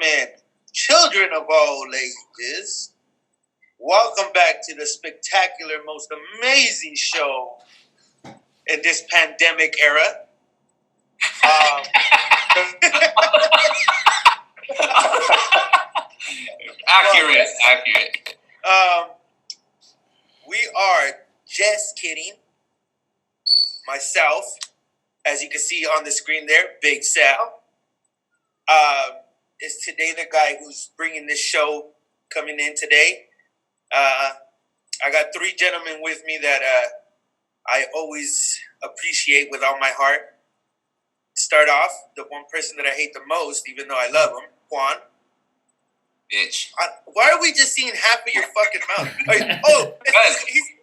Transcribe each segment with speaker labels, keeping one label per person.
Speaker 1: gentlemen, children of all ages, welcome back to the spectacular, most amazing show in this pandemic era.
Speaker 2: Accurate.
Speaker 1: We are J.E.S.Kidding. Myself, as you can see on the screen there, Big Sal. Is today the guy who's bringing this show coming in today. I got three gentlemen with me that I always appreciate with all my heart. Start off, the one person that I hate the most, even though I love him, Juan.
Speaker 2: Bitch.
Speaker 1: Why are we just seeing half of your fucking mouth?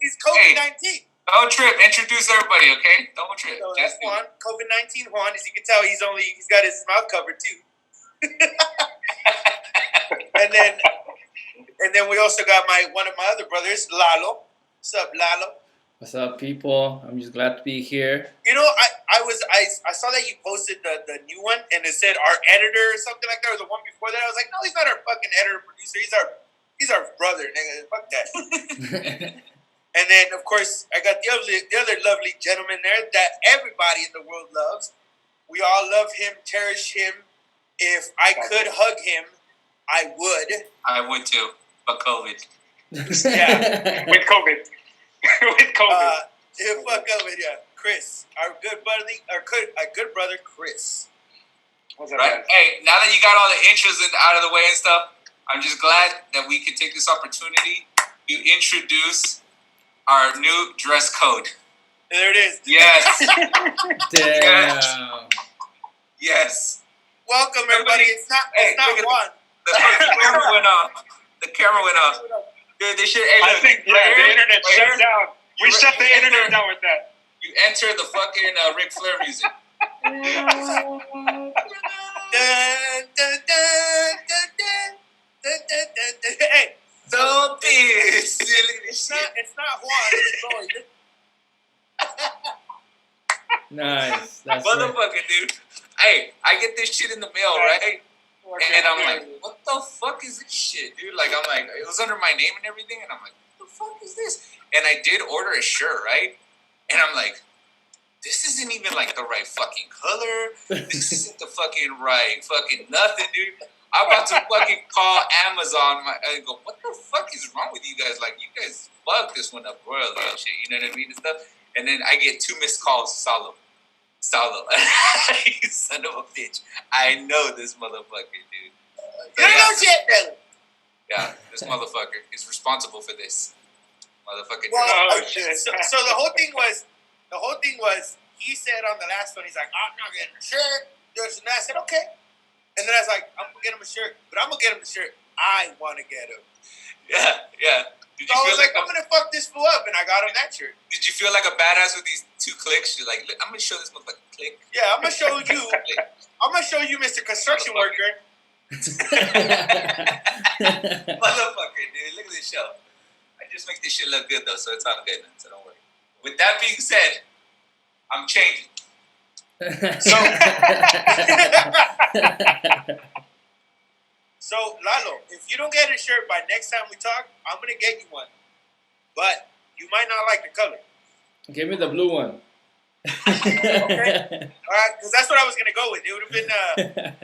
Speaker 1: He's COVID-19.
Speaker 2: Don't trip. Introduce everybody, okay? Don't trip.
Speaker 1: So that's Juan. COVID-19 Juan. As you can tell, he's got his mouth covered too. and then we also got one of my other brothers, Lalo. What's up, Lalo?
Speaker 3: What's up, people? I'm just glad to be here.
Speaker 1: You know, I saw that you posted the new one, and it said our editor or something like that, or the one before that. I was like, no, he's not our fucking editor producer. He's our brother, nigga. Fuck that. And then, of course, I got the other lovely gentleman there that everybody in the world loves. We all love him, cherish him. If I could hug him, I would.
Speaker 2: I would too, but COVID.
Speaker 1: Yeah.
Speaker 4: With COVID. With COVID.
Speaker 1: Fuck COVID, yeah. Chris, our good brother, Chris.
Speaker 4: What's up,
Speaker 2: right?
Speaker 4: guys?
Speaker 2: Hey, now that you got all the intros out of the way and stuff, I'm just glad that we could take this opportunity to introduce our new dress code.
Speaker 1: There it is.
Speaker 2: Yes.
Speaker 3: Damn.
Speaker 2: Yes.
Speaker 1: Welcome, everybody. It's not one.
Speaker 2: The camera went off. Dude, they should. Hey,
Speaker 4: I think, the internet shut down. We shut the internet down with that.
Speaker 2: You enter the fucking Ric Flair music.
Speaker 1: Dun, dun, dun, dun, dun, dun, dun. Hey,
Speaker 2: so pissed.
Speaker 1: It's not Juan. It's Lloyd.
Speaker 3: Nice. That's
Speaker 2: Motherfucker,
Speaker 3: right.
Speaker 2: dude. Hey, I get this shit in the mail, right? And I'm like, what the fuck is this shit, dude? Like, I'm like, it was under my name and everything, and I'm like, what the fuck is this? And I did order a shirt, right? And I'm like, this isn't even like the right fucking color. This isn't the fucking right fucking nothing, dude. I'm about to fucking call Amazon. I go, what the fuck is wrong with you guys? Like, you guys fucked this one up royally and shit, you know what I mean and stuff. And then I get 2 missed calls, Salo. You son of a bitch. I know this motherfucker, dude.
Speaker 1: You know shit, though.
Speaker 2: Yeah, this motherfucker is responsible for this. Motherfucker.
Speaker 1: Well,
Speaker 4: shit.
Speaker 1: So the whole thing was, he said on the last one, he's like, I'm not getting a shirt. And I said, okay. And then I was like, I'm going to get him a shirt, but I'm going to get him a shirt I want to get him.
Speaker 2: Yeah. Did
Speaker 1: So I was like, I'm going to fuck this fool up, and I got him that shirt.
Speaker 2: Did you feel like a badass with these 2 clicks? You're like, look, I'm going to show this motherfucker click.
Speaker 1: Yeah, I'm going to show you, Mr. Construction Worker.
Speaker 2: Motherfucker, dude. Look at this show. I just make this shit look good, though, so it's all good, so don't worry. With that being said, I'm changing.
Speaker 1: So, Lalo, if you don't get a shirt by next time we talk, I'm going to get you one. But you might not like the color.
Speaker 3: Give me the blue one.
Speaker 1: Okay? All right? Because that's what I was going to go with. It would have been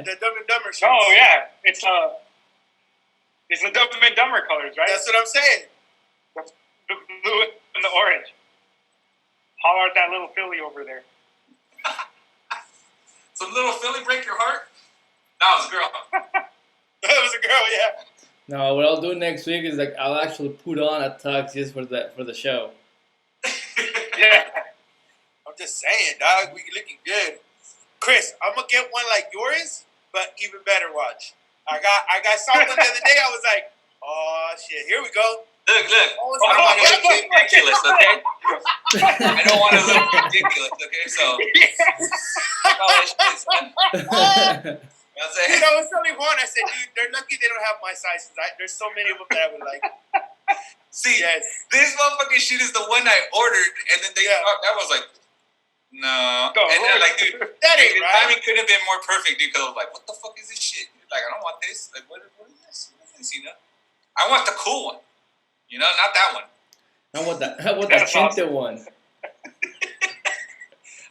Speaker 1: the Dumb and Dumber shirt.
Speaker 4: Oh, yeah. It's the Dumb and Dumber colors, right?
Speaker 1: That's what I'm saying.
Speaker 4: The blue and the orange. Holler at that little Philly over there.
Speaker 2: So little Philly break your heart? That was a girl.
Speaker 1: That was a girl, yeah.
Speaker 3: No, what I'll do next week is like I'll actually put on a tux just for the show.
Speaker 4: Yeah.
Speaker 1: I'm just saying, dog. We looking good. Chris, I'm going to get one like yours, but even better watch. I saw one the other day. I was like, oh, shit. Here we go.
Speaker 2: Look.
Speaker 1: Oh,
Speaker 2: I don't want to look ridiculous, okay? I don't want to look ridiculous, okay? So, all that shit is fun. You know what I'm saying?
Speaker 1: I was telling Juan, I said, dude, they're lucky they don't have my sizes. There's so many of them that I would like.
Speaker 2: See,
Speaker 1: Yes.
Speaker 2: this motherfucking shit is the one I ordered, and then I was like, no. And they're like, dude,
Speaker 1: That ain't
Speaker 2: the
Speaker 1: right.
Speaker 2: timing could have been more perfect, dude, because I was like, what the fuck is this shit? Like, I don't want this. Like, what is this? What is this, you know? I want the cool one. You know, not that one.
Speaker 3: I want that. I want that tinted one.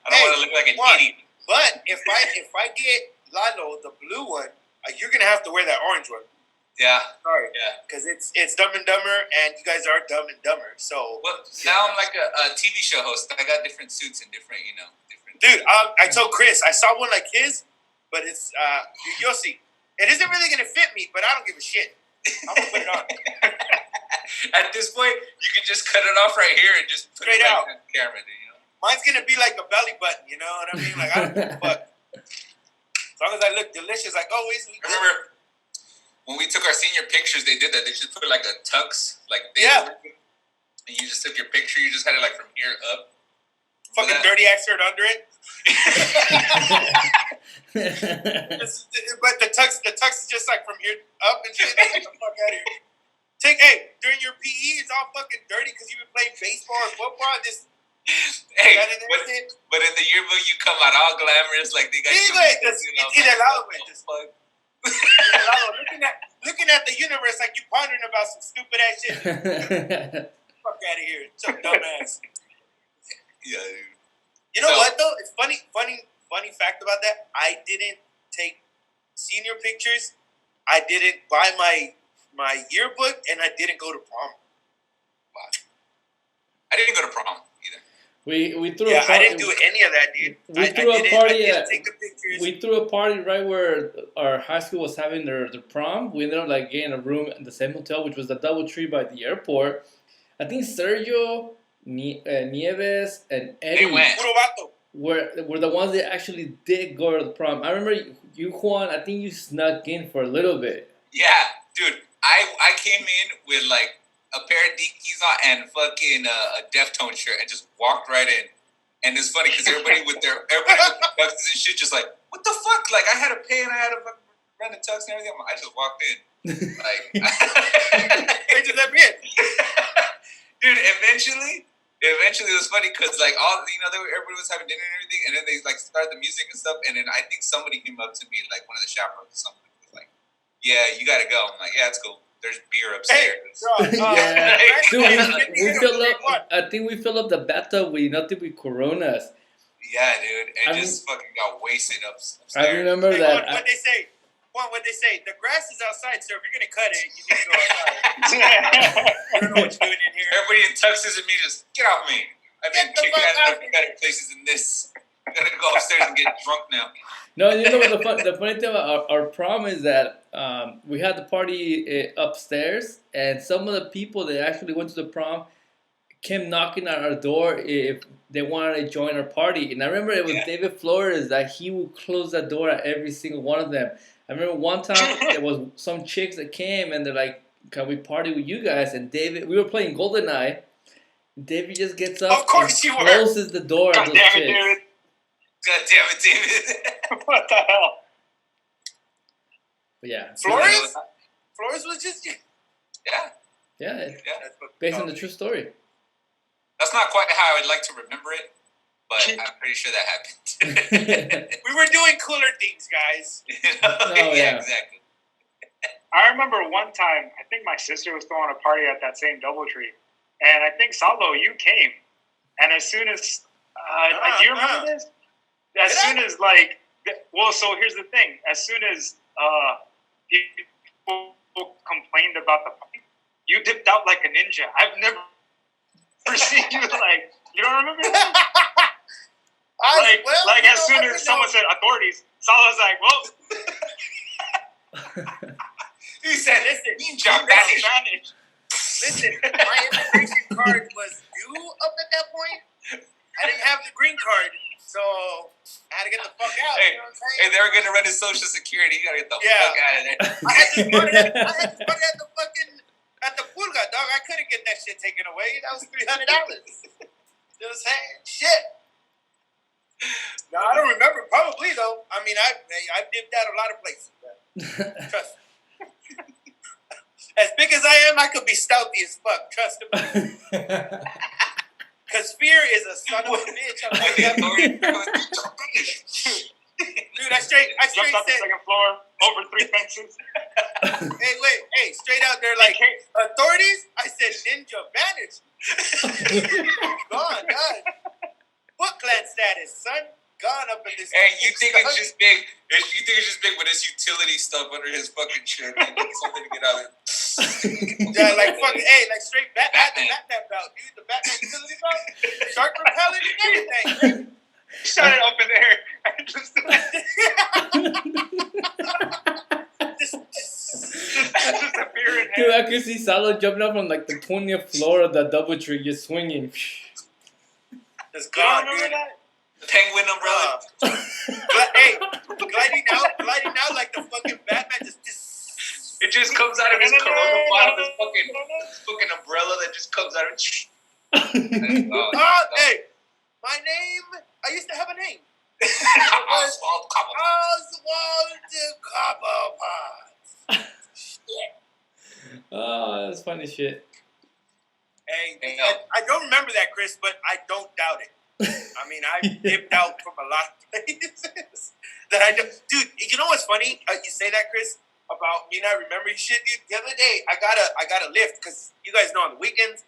Speaker 2: I don't want to look like an idiot.
Speaker 1: But if I get Lalo the blue one, you're gonna have to wear that orange one.
Speaker 2: Yeah.
Speaker 1: Sorry.
Speaker 2: Yeah.
Speaker 1: Because it's Dumb and Dumber, and you guys are Dumb and Dumber. So.
Speaker 2: Well, now I'm like a TV show host. I got different suits and different, you know, different.
Speaker 1: Dude, I told Chris I saw one like his, but it's you'll see. It isn't really gonna fit me, but I don't give a shit. I'm gonna put it on.
Speaker 2: At this point, you can just cut it off right here and just put
Speaker 1: Straight
Speaker 2: it
Speaker 1: out
Speaker 2: on the camera, you know.
Speaker 1: Mine's gonna be like a belly button, you know what I mean? Like I don't give a fuck. As long as I look delicious, like always.
Speaker 2: I remember when we took our senior pictures, they did that. They just put like a tux, like
Speaker 1: yeah.
Speaker 2: And you just took your picture. You just had it like from here up.
Speaker 1: Fucking dirty ass shirt under it. But the tux is just like from here up and shit. Get the fuck out of here. During your PE, it's all fucking dirty because you've been playing baseball or football. Just
Speaker 2: but in the yearbook you come out all glamorous, like they got you.
Speaker 1: Looking at the universe like you pondering about some stupid ass shit. Fuck out of here, some dumbass.
Speaker 2: Yeah, dude.
Speaker 1: You know what though? It's funny fact about that. I didn't take senior pictures. I didn't buy my yearbook, and I didn't go to prom.
Speaker 2: Wow. I didn't go to prom either.
Speaker 3: We threw a party.
Speaker 1: I didn't do any of that, dude.
Speaker 3: We threw a party right where our high school was having their prom. We ended up like getting a room in the same hotel, which was the DoubleTree by the airport. I think Sergio, Nieves, and Eddie were the ones that actually did go to the prom. I remember you, Juan. I think you snuck in for a little bit.
Speaker 2: Yeah, dude. I came in with like a pair of Dickies on and fucking a Deftone shirt and just walked right in. And it's funny because everybody with their tuxes and shit just like, what the fuck? Like I had to pay and I had to rent a tux and everything. I just walked in. Like
Speaker 1: they just let me in.
Speaker 2: Dude, eventually it was funny because like all everybody was having dinner and everything, and then they like started the music and stuff, and then I think somebody came up to me, like one of the chaperones or something, was like, "Yeah, you gotta go." I'm like, "Yeah, it's cool. There's beer upstairs."
Speaker 3: Hey, dude, we filled up. I think we filled up the bathtub with nothing but Coronas.
Speaker 2: Yeah, dude, and just fucking got wasted upstairs.
Speaker 3: I remember that.
Speaker 1: What they say? What they say? The grass is outside, sir. If you're gonna cut it, you need to go outside. I don't know what you're doing in here.
Speaker 2: Everybody in tuxes and me just get off me. I've been kicking out of better places than this. I gotta go upstairs and get drunk now.
Speaker 3: No, you know what the funny thing about our prom is that we had the party upstairs, and some of the people that actually went to the prom came knocking at our door if they wanted to join our party. And I remember it was David Flores that he would close the door at every single one of them. I remember one time there was some chicks that came and they're like, "Can we party with you guys?" And David, we were playing GoldenEye. David just gets up and closes the door at those chicks.
Speaker 2: David. God damn it, David.
Speaker 4: What the hell?
Speaker 3: But yeah.
Speaker 1: Flores was just you.
Speaker 3: Yeah. Based on the true story.
Speaker 2: That's not quite how I would like to remember it, but I'm pretty sure that happened.
Speaker 1: We were doing cooler things, guys.
Speaker 2: Yeah, exactly.
Speaker 4: I remember one time, I think my sister was throwing a party at that same DoubleTree, and I think Salo, you came, and as soon as do you remember this? So here's the thing. As soon as people complained about the party, you dipped out like a ninja. I've never seen you like, you don't remember that? As soon as someone said authorities, Salo's like, well.
Speaker 2: He said, listen, Spanish.
Speaker 1: Listen, my immigration card was due up at that point. I didn't have the green card, so I had to get the fuck out.
Speaker 2: Hey,
Speaker 1: you know what I'm saying?
Speaker 2: They were going to run his Social Security. You got to get the fuck out of there.
Speaker 1: I had this money at the pulga, dog. I couldn't get that shit taken away. That was $300. You know what I'm saying? Shit. No, I don't remember. Probably, though. I mean, I dipped out a lot of places. Trust me. As big as I am, I could be stealthy as fuck. Trust me. Because fear is a son of a bitch. Dude, I straight
Speaker 4: Jumped off the
Speaker 1: said,
Speaker 4: second floor, over 3 fences.
Speaker 1: hey, straight out there like, authorities? I said, ninja vanish. Gone, done. What clan status, son? Gone up in this.
Speaker 2: Hey, you think it's just big? You think it's just big with his utility stuff under his fucking shirt? Like, something to get out of it.
Speaker 1: Yeah, like fucking, hey, like straight Batman belt, dude. The Batman utility belt, shark repellent and everything.
Speaker 4: Shot it up in there. Just appearing.
Speaker 3: Dude, I could see Salo jumping up from like the 20th floor of the DoubleTree, just swinging.
Speaker 1: It's gone,
Speaker 4: remember
Speaker 1: dude.
Speaker 4: that?
Speaker 2: The penguin umbrella.
Speaker 1: Hey, gliding out like the fucking Batman.
Speaker 2: It just comes out of his corona bottom, his fucking umbrella that just comes out of.
Speaker 1: Hey, my name. I used to have a name.
Speaker 2: Oswald
Speaker 1: Cobblepot.
Speaker 3: Oh, that's funny shit.
Speaker 1: Hey, I don't remember that, Chris, but I don't doubt it. I mean, I dipped out from a lot of places that I do. Dude, you know what's funny? You say that, Chris, about me not remembering shit. Dude, the other day, I got a lift because you guys know on the weekends,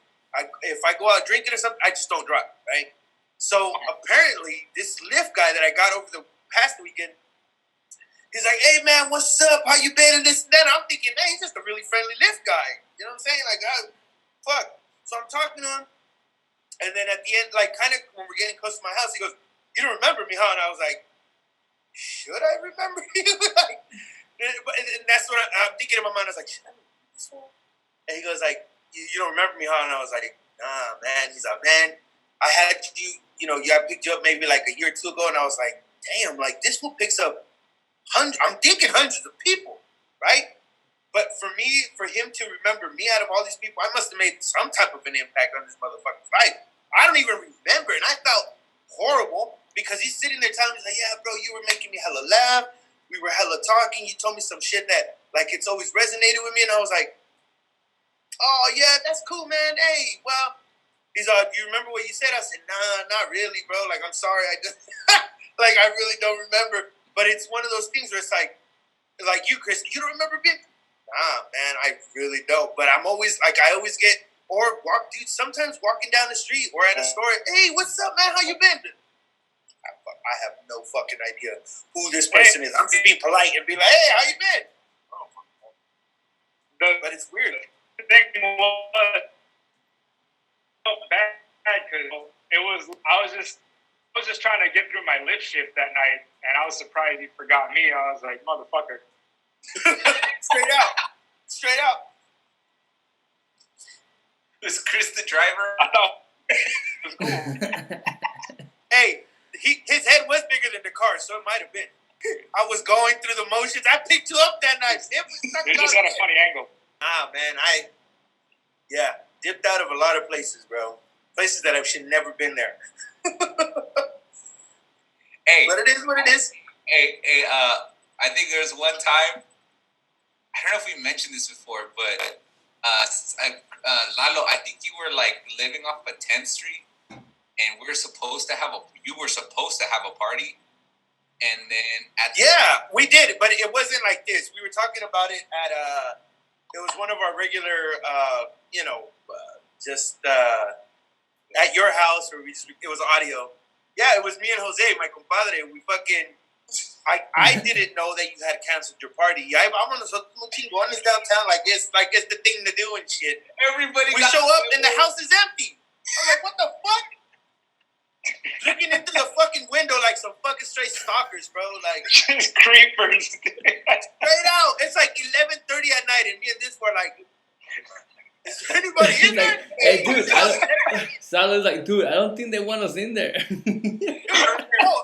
Speaker 1: if I go out drinking or something, I just don't drive, right? So apparently, this lift guy that I got over the past weekend, he's like, "Hey man, what's up? How you been?" And this and that. I'm thinking, man, he's just a really friendly lift guy. You know what I'm saying? Like, fuck. So I'm talking to him, and then at the end, like, kind of when we're getting close to my house, he goes, "You don't remember me, huh?" And I was like, "Should I remember you?" Like, and that's what I'm thinking in my mind. I was like, "Should I remember this one?" And he goes, like, "You don't remember me, huh?" And I was like, "Nah, man." He's like, "Man, I had you. You know, I picked you up maybe like a year or two ago," and I was like, "Damn, like this fool picks up hundreds. I'm thinking hundreds of people, right?" But for him to remember me out of all these people, I must have made some type of an impact on this motherfucker's life. I don't even remember, and I felt horrible because he's sitting there telling me, like, "Yeah, bro, you were making me hella laugh. We were hella talking. You told me some shit that, like, it's always resonated with me." And I was like, "Oh, yeah, that's cool, man. Hey, well," he's like, "Do you remember what you said?" I said, "Nah, not really, bro. Like, I'm sorry. I just, like, I really don't remember." But it's one of those things where it's like you, Chris, you don't remember me? Nah, man, I really don't. But I'm always, like, I always get, dude, sometimes walking down the street or at a store, "Hey, what's up, man? How you been?" I have no fucking idea who this person is. I'm just being polite and be like, "Hey, how you been?" But it's weird.
Speaker 4: The thing was bad because I was just trying to get through my lift shift that night, and I was surprised he forgot me. I was like, "Motherfucker."
Speaker 1: Straight out.
Speaker 2: Was Chris the driver?
Speaker 4: I thought it was cool.
Speaker 1: Hey, his head was bigger than the car, so it might have been. I was going through the motions. I picked you up that night.
Speaker 4: It just had a funny angle.
Speaker 1: Ah, man, dipped out of a lot of places, bro. Places that I should never been there.
Speaker 2: Hey,
Speaker 1: but it is what it is.
Speaker 2: Hey, I think there was one time, I don't know if we mentioned this before, but Lalo, I think you were like living off of 10th Street, and you were supposed to have a party, and then
Speaker 1: we did, but it wasn't like this. We were talking about it at it was one of our regular, at your house, or it was audio. Yeah, it was me and Jose, my compadre. We fucking. I didn't know that you had canceled your party. I'm on this downtown like it's the thing to do and shit.
Speaker 2: Everybody
Speaker 1: we show up and the house is empty. I'm like, what the fuck? Looking into the fucking window like some fucking straight stalkers, bro. Like
Speaker 4: just creepers.
Speaker 1: Straight out. It's like 11:30 at night, and me and this were like, "Is there anybody in there?"
Speaker 3: Hey, dude, Salah's like, "Dude, I don't think they want us in there."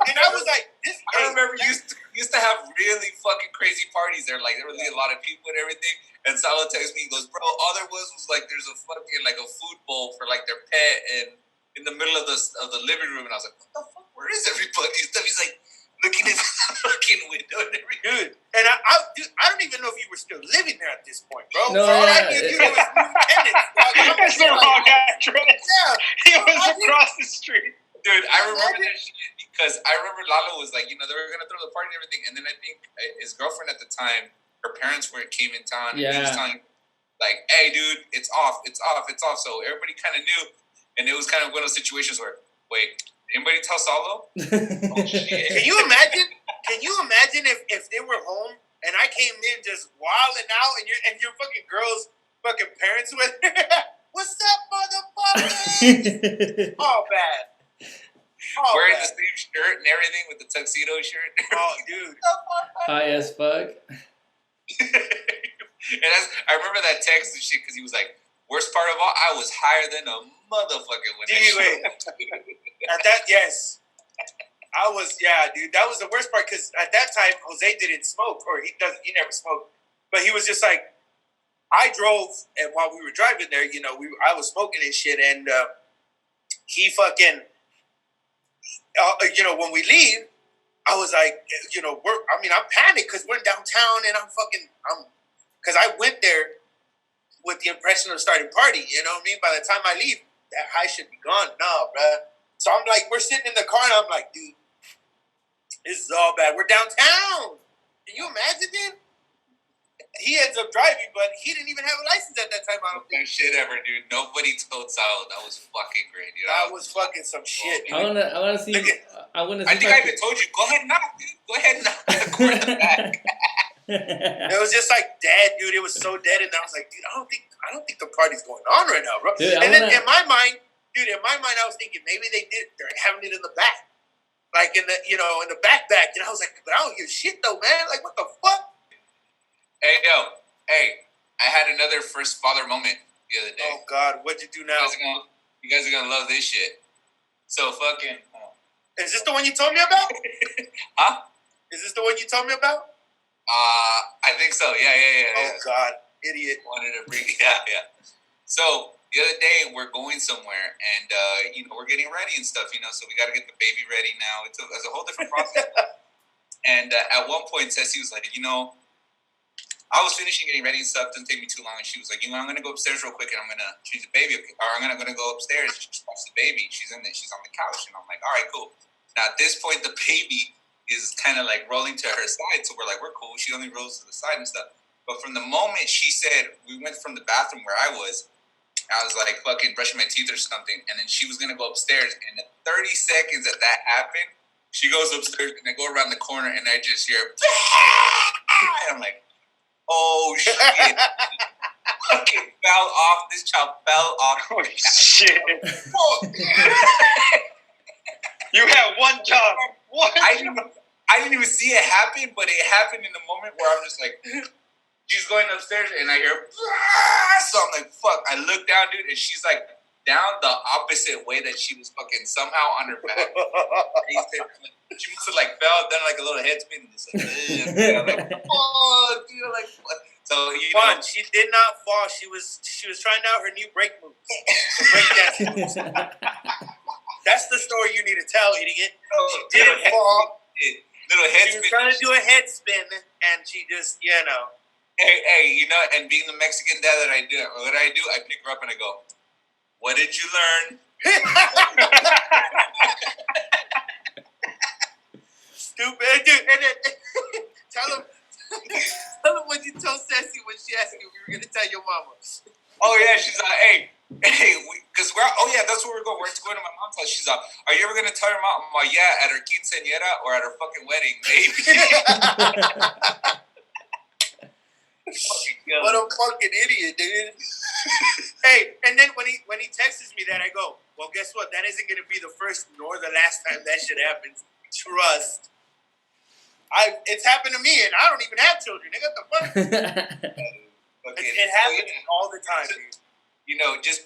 Speaker 1: And I was like,
Speaker 2: I remember you used to have really fucking crazy parties there. Like, there was a lot of people and everything. And Salah texts me, he goes, "Bro, all there was like, there's a fucking, like, a food bowl for, like, their pet and in the middle of the living room." And I was like, "What the fuck? Where is everybody?" And stuff. He's like, looking at the fucking window and everything.
Speaker 1: Dude, and I don't even know if you were still living there at this point, bro.
Speaker 3: No,
Speaker 1: all I knew you was new tenants.
Speaker 4: That's the wrong address.
Speaker 1: Yeah.
Speaker 4: He was across the street.
Speaker 2: Dude, I remember that shit Because I remember Lalo was like, they were gonna throw the party and everything, and then I think his girlfriend at the time, her parents came in town, and he was telling, like, hey, dude, it's off. So everybody kind of knew, and it was kind of one of those situations where, wait, anybody tell Salo? Oh shit!
Speaker 1: Can you imagine? If they were home and I came in just wilding out, and your fucking girls, fucking parents with what's up, motherfucker? All bad.
Speaker 2: Wearing the same shirt and everything with the tuxedo shirt.
Speaker 1: Oh, dude.
Speaker 3: High as fuck.
Speaker 2: And I remember that text and shit because he was like, worst part of all, I was higher than a motherfucker when
Speaker 1: At that, yes. I was, dude. That was the worst part because at that time, Jose didn't smoke, or he never smoked. But he was just like, I drove, and while we were driving there, I was smoking and shit, and he fucking, when we leave, I was like, I'm panicked because we're downtown, and because I went there with the impression of starting party, you know what I mean? By the time I leave, that high should be gone. No, bruh. So I'm like, we're sitting in the car, and I'm like, dude, this is all bad. We're downtown. Can you imagine, dude? He ends up driving, but he didn't even have a license at that time. I don't think.
Speaker 2: Shit ever, dude. Nobody told Sal. That was fucking great, dude.
Speaker 1: That was fucking some shit, dude.
Speaker 3: I wanna see. I
Speaker 2: think I even told you, go ahead and knock, dude. Go ahead and knock the corner in the back.
Speaker 1: It was just like dead, dude. It was so dead, and I was like, dude, I don't think the party's going on right now, bro.
Speaker 3: Dude,
Speaker 1: then in my mind, I was thinking maybe they're having it in the back, like in the back. And I was like, but I don't hear shit though, man. Like, what the fuck?
Speaker 2: Hey, I had another first father moment the other day.
Speaker 1: Oh God, what'd you do now?
Speaker 2: You guys are gonna love this shit. So fucking.
Speaker 1: Is this the one you told me about?
Speaker 2: Huh?
Speaker 1: Is this the one you told me about?
Speaker 2: I think so. Yeah.
Speaker 1: Oh God, idiot.
Speaker 2: Wanted to bring. Yeah. So the other day we're going somewhere, and we're getting ready and stuff. So we got to get the baby ready now. It's a whole different process. And at one point, Ceci was like, I was finishing getting ready and stuff. Didn't take me too long. And she was like, I'm going to go upstairs real quick and I'm going to change the baby. Or I'm going to go upstairs and just watch the baby. She's in there. She's on the couch. And I'm like, all right, cool. Now, at this point, the baby is kind of like rolling to her side. So we're like, we're cool. She only rolls to the side and stuff. But from the moment she said, we went from the bathroom where I was like fucking brushing my teeth or something. And then she was going to go upstairs. And in 30 seconds that happened, she goes upstairs and I go around the corner and I just hear, and I'm like, oh shit! Fucking fell off. This child fell off.
Speaker 4: Oh shit! You had one job. What?
Speaker 2: I didn't even see it happen, but it happened in the moment where I'm just like, she's going upstairs and I hear, so I'm like, fuck. I look down, dude, and she's like down the opposite way that she was fucking somehow on her back. She must have like fell, done like a little head spin, and just like, oh, dude, like what? So
Speaker 1: she did not fall. She was trying out her new break moves. That's the story you need to tell, idiot. She didn't fall.
Speaker 2: Little head
Speaker 1: spin. She was
Speaker 2: spin.
Speaker 1: trying to do a head spin, and she just,
Speaker 2: Hey, and being the Mexican dad that I do, what I do, I pick her up and I go, what did you learn?
Speaker 1: Stupid, dude. And then tell him what you told Ceci when she asked you if we were gonna tell your mama.
Speaker 2: Oh yeah, she's like, because that's where we're going. We're going to my mom's house. She's like, are you ever gonna tell your mom? I'm like, yeah, at her quinceañera or at her fucking wedding, maybe.
Speaker 1: What a fucking idiot, dude. Hey, and then when he texts me that, I go, well, guess what? That isn't gonna be the first nor the last time that shit happens. Trust. It's happened to me, and I don't even have children. They got the fuck. It happens all the time, dude.
Speaker 2: Just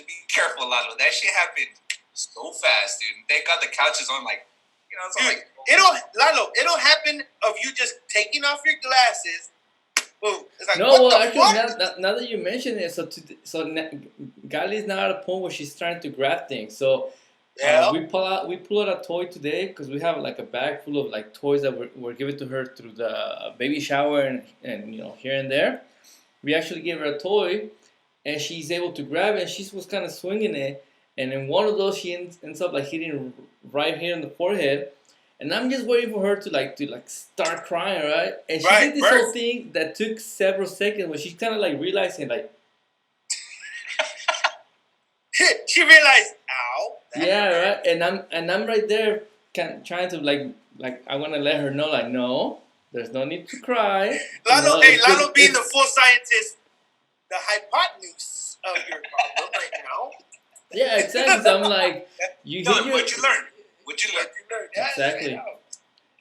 Speaker 2: be careful, Lalo. That shit happened so fast, dude. Thank God the couch is on, like, it's
Speaker 1: dude,
Speaker 2: like.
Speaker 1: It'll happen of you just taking off your glasses. Boom. It's like,
Speaker 3: no, well, actually, now that you mention it, so Gali is now at a point where she's trying to grab things. So we pull out a toy today because we have like a bag full of like toys that were given to her through the baby shower and here and there. We actually gave her a toy, and she's able to grab it. And she was kind of swinging it, and in one of those she ends up like hitting right here in the forehead, and I'm just waiting for her to start crying, right? And she did this whole thing that took several seconds where she's kind of like realizing like.
Speaker 1: She realized, ow.
Speaker 3: Yeah, right. And I'm right there, trying to like I want to let her know like, no, there's no need to cry.
Speaker 1: Lalo, Lalo being the full scientist, the hypotenuse of your problem right now.
Speaker 3: Yeah, exactly. So I'm like,
Speaker 2: what'd you learn?
Speaker 1: Yeah,
Speaker 3: exactly.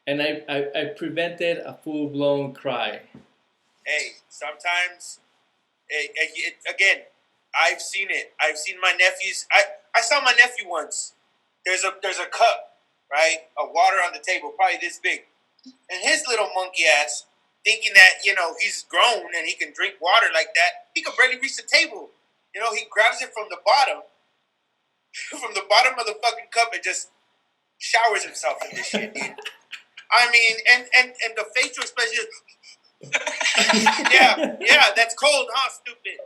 Speaker 3: And I prevented a full blown cry.
Speaker 1: Hey, sometimes, again. I've seen it. I've seen my nephews. I saw my nephew once. There's a cup, right? Of water on the table, probably this big. And his little monkey ass, thinking that, he's grown and he can drink water like that, he could barely reach the table. He grabs it from the bottom of the fucking cup and just showers himself in this shit, dude. I mean, and the facial expression is, yeah, that's cold, huh, stupid?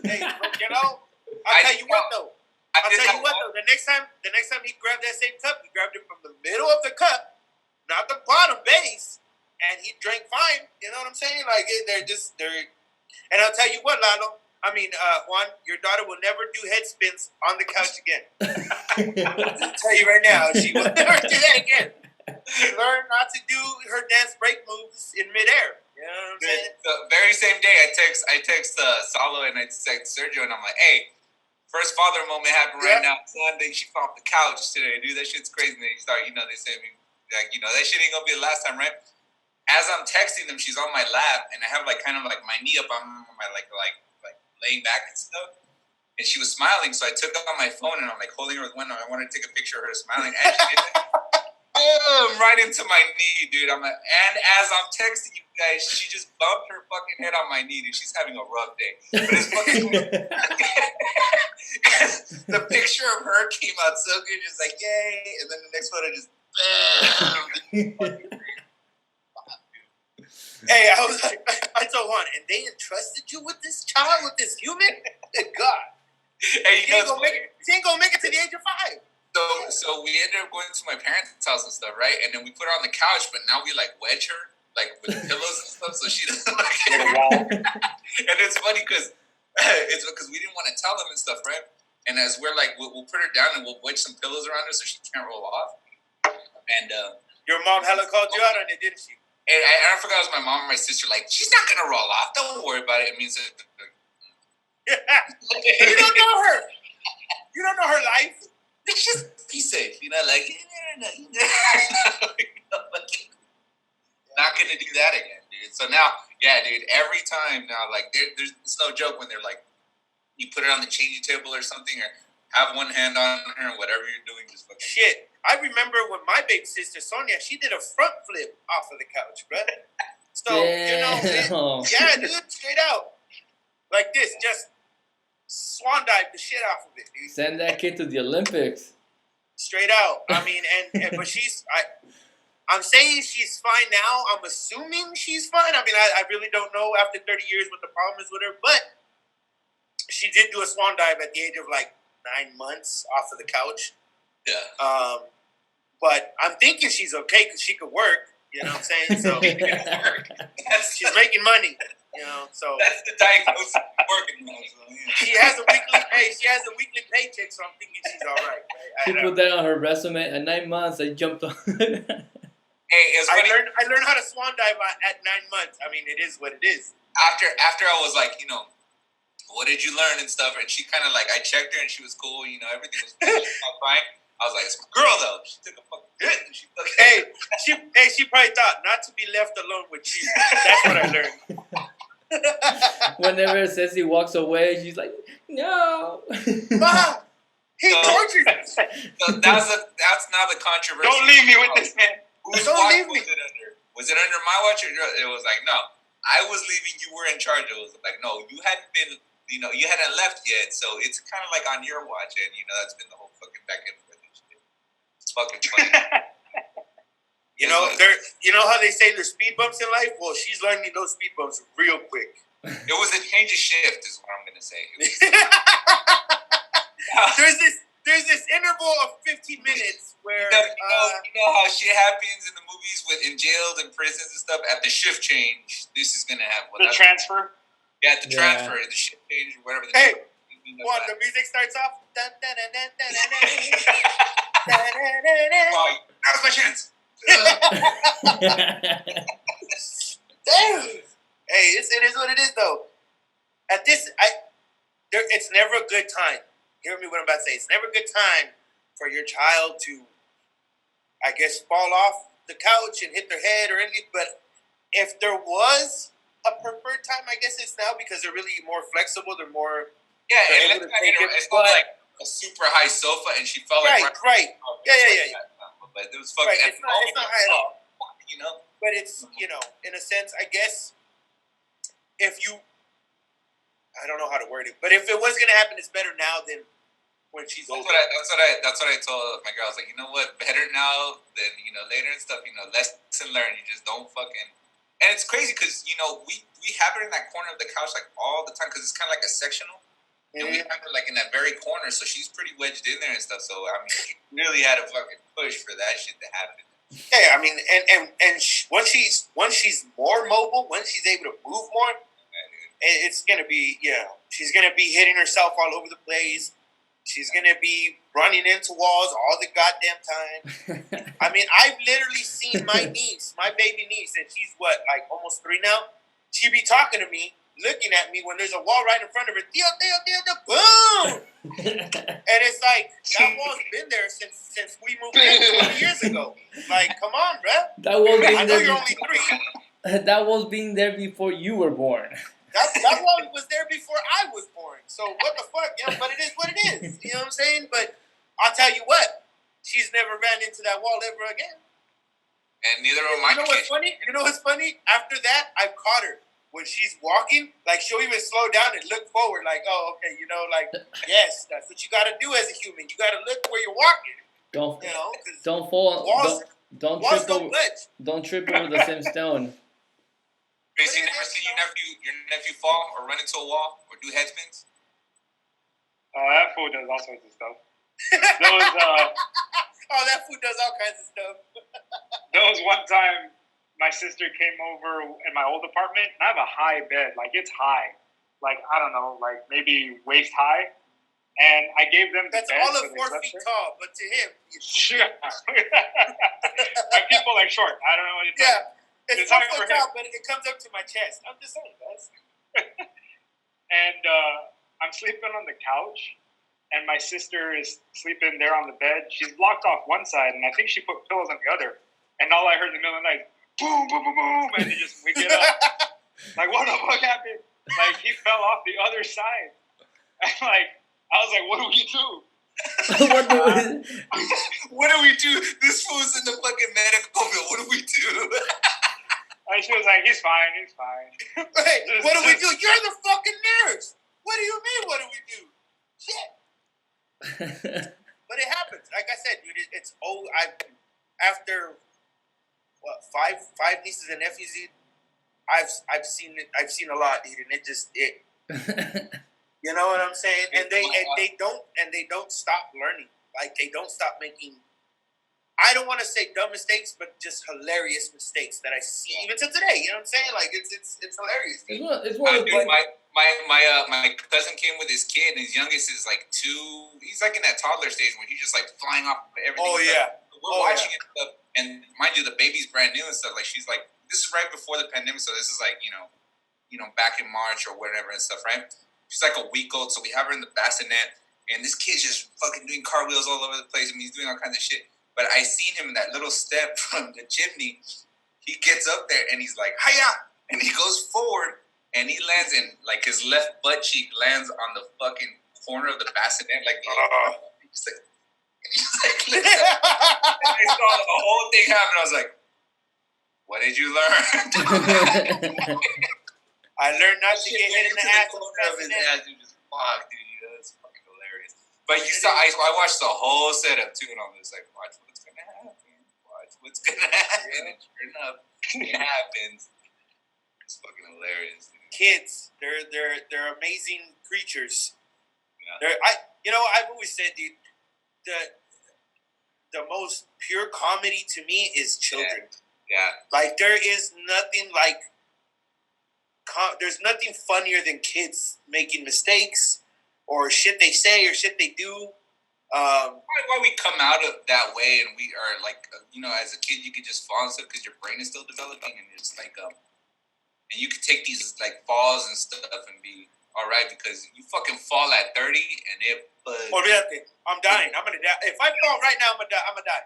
Speaker 1: Hey, I'll tell you what though. The next time he grabbed that same cup, he grabbed it from the middle of the cup, not the bottom base, and he drank fine. You know what I'm saying? Like they're. And I'll tell you what, Lalo. I mean, Juan, your daughter will never do head spins on the couch again. I'll tell you right now, she will never do that again. She learned not to do her dance break moves in midair. You know what I'm saying?
Speaker 2: The very same day, I text Salo and I text Sergio, and I'm like, hey, first father moment happened right now. Sunday, she fell off the couch today, dude. That shit's crazy. And they start, they say me, like, that shit ain't gonna be the last time, right? As I'm texting them, she's on my lap, and I have like kind of like my knee up on my like laying back and stuff. And she was smiling, so I took out my phone and I'm like holding her with one arm. I wanted to take a picture of her smiling, and she did that. Boom, right into my knee, dude. I'm like, and as I'm texting you guys, she just bumped her fucking head on my knee, dude. She's having a rough day. But it's fucking the picture of her came out so good, just like, yay. And then the next photo just, bam.
Speaker 1: Hey, I was like, I told Juan, and they entrusted you with this child, with this human? God.
Speaker 2: Hey,
Speaker 1: she ain't gonna make it to the age of 5.
Speaker 2: So we ended up going to my parents' house and stuff, right? And then we put her on the couch, but now we like wedge her like with pillows and stuff, so she doesn't like it. And it's funny because we didn't want to tell them and stuff, right? And as we're like, we'll put her down and we'll wedge some pillows around her so she can't roll off. And
Speaker 1: your mom hella called you out on it, didn't she?
Speaker 2: And I forgot it was my mom and my sister. Like, she's not gonna roll off. Don't worry about it. It means that.
Speaker 1: You don't know her. You don't know her life.
Speaker 2: Let's just be safe, like, not gonna do that again, dude. So now, yeah, dude, every time now, like, there's it's no joke when they're like, you put it on the changing table or something, or have one hand on her, or whatever you're doing, just fucking.
Speaker 1: Shit, I remember when my big sister Sonia, she did a front flip off of the couch, bro. So yeah, dude, straight out, like this, just swan dive the shit off of it, dude.
Speaker 3: Send that kid to the Olympics.
Speaker 1: Straight out. I mean, and but I'm saying she's fine now. I'm assuming she's fine. I mean, I really don't know after 30 years what the problem is with her, but she did do a swan dive at the age of like 9 months off of the couch.
Speaker 2: Yeah.
Speaker 1: But I'm thinking she's okay because she could work. You know what I'm saying? So she's making money. So
Speaker 2: that's the diagnosis. Working now. So, yeah.
Speaker 1: She has a weekly paycheck, so I'm thinking she's all right.
Speaker 3: She put that on her resume. At 9 months, I jumped on.
Speaker 2: Hey,
Speaker 1: I learned how to swan dive at 9 months. I mean, it is what it is.
Speaker 2: After I was like, what did you learn and stuff? And she kind of like, I checked her and she was cool. Everything was fine. I was like, it's my girl though. She took a fucking hit. And she
Speaker 1: she probably thought not to be left alone with you. That's what I learned.
Speaker 3: Whenever Ceci walks away, she's like, no.
Speaker 1: Mom, he tortured us.
Speaker 2: So that's now the controversy.
Speaker 4: Don't leave me with this man.
Speaker 2: Whose watch was it under? Was it under my watch or it was like, no, I was leaving, you were in charge. It was like, no, you hadn't been, you hadn't left yet, so it's kind of like on your watch, and that's been the whole fucking back and forth and shit. It's fucking funny.
Speaker 1: You know how they say there's speed bumps in life? Well, she's learning those speed bumps real quick.
Speaker 2: It was a change of shift, is what I'm gonna say.
Speaker 1: there's this interval of 15 minutes where
Speaker 2: you know how shit happens in the movies in jails and prisons and stuff. At the shift change, this is gonna happen.
Speaker 4: The transfer.
Speaker 2: Yeah, the transfer, the shift change, or whatever.
Speaker 1: Hey, the music starts off.
Speaker 2: Now's my chance.
Speaker 1: Damn. Hey, it is what it is, though. At this, it's never a good time. Hear me what I'm about to say. It's never a good time for your child to, I guess, fall off the couch and hit their head or anything. But if there was a preferred time, I guess it's now because they're really more flexible. They're more.
Speaker 2: Yeah, and it's not like a super high sofa, and she felt
Speaker 1: right. Yeah.
Speaker 2: But it was fucking.
Speaker 1: Right, it's not high at all.
Speaker 2: You know.
Speaker 1: But it's, in a sense, I guess, if you, I don't know how to word it, but if it was gonna happen, it's better now than when she's older.
Speaker 2: That's what I told my girl. I was like, you know what, better now than later and stuff. Lesson learned. You just don't fucking. And it's crazy because we have her in that corner of the couch like all the time because it's kind of like a sectional, and we have her like in that very corner, so she's pretty wedged in there and stuff. So I mean, you really had to fucking push for that shit to happen.
Speaker 1: Yeah, I mean, and once she's more mobile, once she's able to move more, it's gonna be she's gonna be hitting herself all over the place. She's gonna be running into walls all the goddamn time. I mean, I've literally seen my baby niece, and she's almost 3 now. She be talking to me, looking at me when there's a wall right in front of her. Theo, boom! And it's like, that wall's been there since we moved in 20 years ago. Like, come on, bruh.
Speaker 3: That wall being
Speaker 1: I know you're only 3.
Speaker 3: That wall's being there before you were born.
Speaker 1: That wall was there before I was born. So what the fuck, but it is what it is. You know what I'm saying? But I'll tell you what, she's never ran into that wall ever again.
Speaker 2: And neither of my kids.
Speaker 1: You know what's funny? After that, I've caught her. When she's walking, she'll even slow down and look forward, oh, okay, yes, that's what you got to do as a human. You got to look where you're walking.
Speaker 3: Don't fall.
Speaker 1: Walls,
Speaker 3: don't trip over the same stone.
Speaker 2: Gracie, you never see your nephew fall or run into a wall or do head spins?
Speaker 4: That fool does all sorts of stuff.
Speaker 1: That fool does all kinds of stuff.
Speaker 4: There was one time my sister came over in my old apartment, and I have a high bed. It's high. I don't know, maybe waist high. And I gave them the
Speaker 1: bed. That's all of 4 feet tall, but to him,
Speaker 4: sure. People are short. I don't know what you're talking about.
Speaker 1: It's 4 foot tall, but it comes up to my chest. I'm just saying, guys.
Speaker 4: And I'm sleeping on the couch, and my sister is sleeping there on the bed. She's blocked off one side, and I think she put pillows on the other. And all I heard in the middle of the night, boom, boom, boom, boom, and we get up. What the fuck happened? He fell off the other side. And I was like, what do we do?
Speaker 2: What do we do? This fool's in the fucking medical field. What do we do?
Speaker 4: And she was like, he's fine.
Speaker 1: Hey, what do we do? You're the fucking nurse. What do you mean, what do we do? Shit. But it happens. Like I said, dude, it's old. After five nieces and nephews, dude, I've seen it. I've seen a lot, dude, and it. You know what I'm saying? And they don't stop learning. They don't stop making. I don't want to say dumb mistakes, but just hilarious mistakes that I see even to today. You know what I'm saying? It's hilarious.
Speaker 3: It's one of
Speaker 2: my cousin came with his kid, and his youngest is 2. He's in that toddler stage where he's just flying off everything.
Speaker 1: Oh yeah.
Speaker 2: We're watching it stuff, and mind you, the baby's brand new and stuff. She's this is right before the pandemic, so this is back in March or whatever and stuff, right? She's a week old, so we have her in the bassinet, and this kid's just fucking doing cartwheels all over the place, and he's doing all kinds of shit. But I seen him in that little step from the chimney. He gets up there and he's like, hiya! And he goes forward and he lands in, his left butt cheek lands on the fucking corner of the bassinet. He's and I saw the whole thing happen. I was like, what did you learn?
Speaker 1: I learned not to get hit in the ass.
Speaker 2: Just fuck, dude. That's fucking hilarious. But you saw, I watched the whole setup too, and I was like, watch what's gonna happen. And sure enough, it happens. It's fucking hilarious. Dude.
Speaker 1: Kids, they're amazing creatures. Yeah. I've always said, dude, the most pure comedy to me is children.
Speaker 2: Yeah.
Speaker 1: Like there is nothing like there's nothing funnier than kids making mistakes or shit they say or shit they do.
Speaker 2: Why we come out of that way and we are like, as a kid you could just fall and stuff because your brain is still developing and it's like, and you could take these like falls and stuff and be all right because you fucking fall at 30 and it.
Speaker 1: I'm dying. I'm gonna die. If I fall right now, I'm gonna die.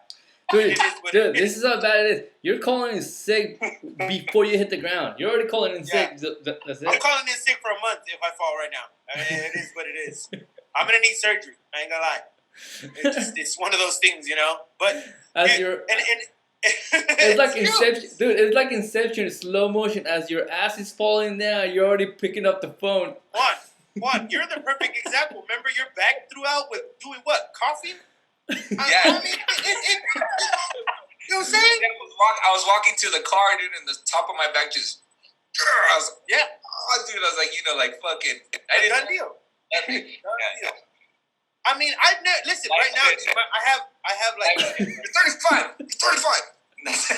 Speaker 3: Dude, this is how bad it is. You're calling in sick before you hit the ground. You're already calling in sick. That's it.
Speaker 1: I'm calling in sick for a month if I fall right now. I mean, it is what it is. I'm gonna need surgery. I ain't gonna lie. It's one of those things, But
Speaker 3: it's like Inception, dude. It's like Inception, slow motion. As your ass is falling down, you're already picking up the phone.
Speaker 1: Juan, you're the perfect example. Remember your back threw out with doing what? Coffee?
Speaker 2: Yeah.
Speaker 1: I mean, you know what I'm saying?
Speaker 2: I was walking to the car, dude, and the top of my back just. I was like, like fucking.
Speaker 1: Done deal. I mean, listen right now. I have like
Speaker 2: you're 35. You're 35.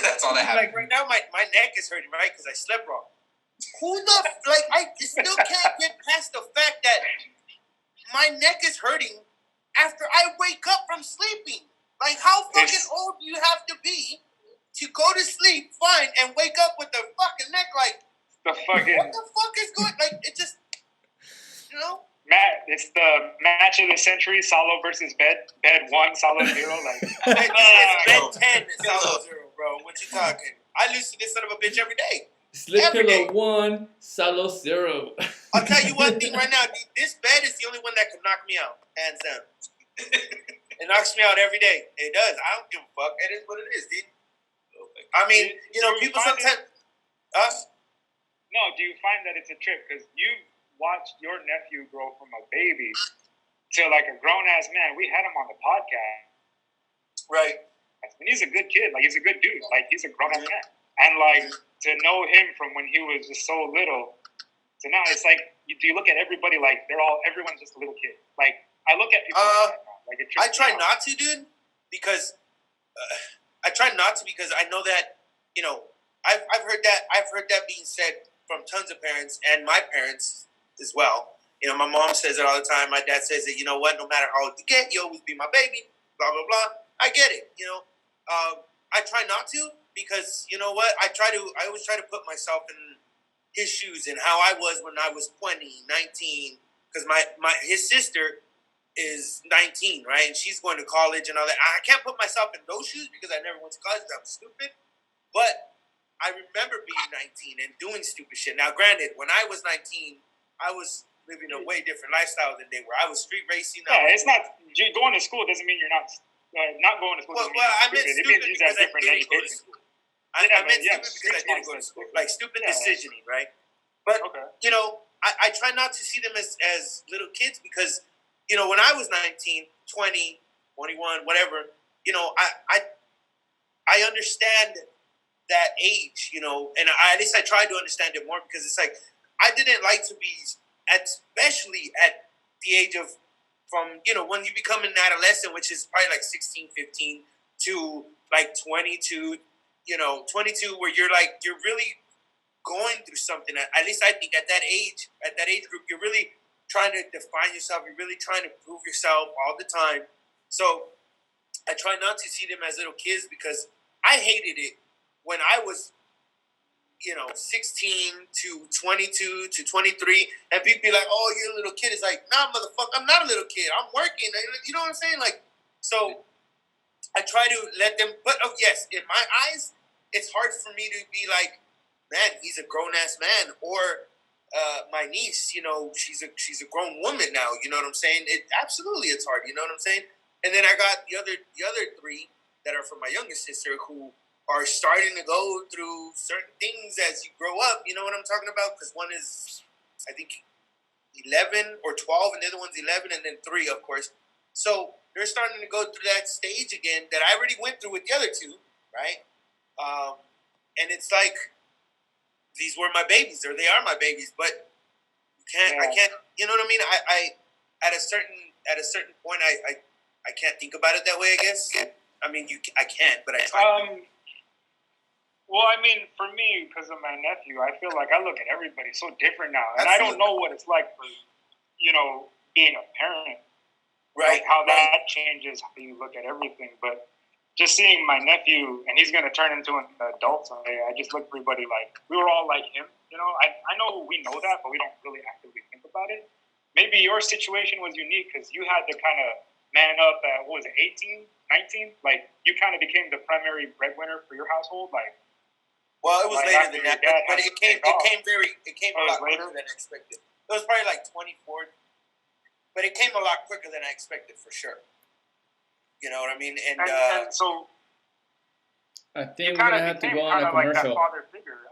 Speaker 2: That's all that happened.
Speaker 1: Like right now, my neck is hurting, right? Because I slept wrong. I still can't get past the fact that my neck is hurting after I wake up from sleeping. Like, how fucking old do you have to be to go to sleep fine and wake up with the fucking neck like
Speaker 4: what
Speaker 1: the fuck is going? Like, it just,
Speaker 4: Matt, it's the match of the century, Salo versus Bed 1, Salo 0. Like,
Speaker 1: it's Bed 10, Salo 0, bro. What you talking? I lose to this son of a bitch every day.
Speaker 3: Slip pillow 1, Salo 0.
Speaker 1: I'll tell you one thing right now. This bed is the only one that can knock me out, hands down. It knocks me out every day. It does. I don't give a fuck. It is what it is, dude. I mean, people sometimes.
Speaker 4: No, do you find that it's a trip? Because you watched your nephew grow from a baby to like a grown ass man. We had him on the podcast.
Speaker 1: Right.
Speaker 4: And he's a good kid. Like, he's a good dude. Like, he's a grown ass man. And like, to know him from when he was just so little to now, it's like you look at everybody like everyone's just a little kid. Like, I look at people like it
Speaker 1: I try not to, dude, because because I know that I've heard that being said from tons of parents and my parents as well. My mom says it all the time. My dad says it. You know what? No matter how old you get, you always be my baby. Blah blah blah. I get it. I try not to. Because you know what, I always try to put myself in his shoes and how I was when I was 20, 19. Because his sister is 19, right, and she's going to college and all that. I can't put myself in those shoes because I never went to college. That was stupid. But I remember being 19 and doing stupid shit. Now, granted, when I was 19, I was living a way different lifestyle than they were. I was street racing.
Speaker 4: Yeah, it's not going to school doesn't mean you're not going to school.
Speaker 1: Well, I meant stupid because I didn't go to school. I meant stupid because I didn't go to school. Like, stupid decisioning, right? But, I try not to see them as little kids because, when I was 19, 20, 21, whatever, I understand that age, and at least I try to understand it more because it's like, I didn't like to be, especially at the age of, from, when you become an adolescent, which is probably like 16, 15 to like 22, 22, where you're really going through something. At least I think at that age group, you're really trying to define yourself. You're really trying to prove yourself all the time. So I try not to see them as little kids because I hated it when I was, 16 to 22 to 23, and people be like, "Oh, you're a little kid." It's like, nah, motherfucker, I'm not a little kid. I'm working. You know what I'm saying? Like, so I try to let them. But yes, in my eyes, it's hard for me to be like, man, he's a grown ass man, or my niece, she's a grown woman now. You know what I'm saying? Absolutely, it's hard. You know what I'm saying? And then I got the other three that are from my youngest sister who are starting to go through certain things as you grow up. You know what I'm talking about? Because one is, I think, 11 or 12, and the other one's 11, and then 3, of course. So they're starting to go through that stage again that I already went through with the other two, right? And it's like, these were my babies, or they are my babies, but I can't, you know what I mean? I at a certain point, I I can't think about it that way. I guess. I mean, I can't, but I try.
Speaker 4: Well, I mean, for me, because of my nephew, I feel like I look at everybody so different now, and I don't know what it's like for, being a parent,
Speaker 1: right?
Speaker 4: Like how that changes how you look at everything. But just seeing my nephew, and he's going to turn into an adult someday. I just look at everybody like we were all like him. I know we know that, but we don't really actively think about it. Maybe your situation was unique because you had to kind of man up at 18, 19? Like you kind of became the primary breadwinner for your household, like.
Speaker 1: Well, it was later than that, but it came a lot quicker than I expected. It was probably like 24, but it came a lot quicker than I expected for sure. You know what I mean? And
Speaker 4: so
Speaker 3: I think we're gonna have to go on a commercial.
Speaker 4: Like that father figure,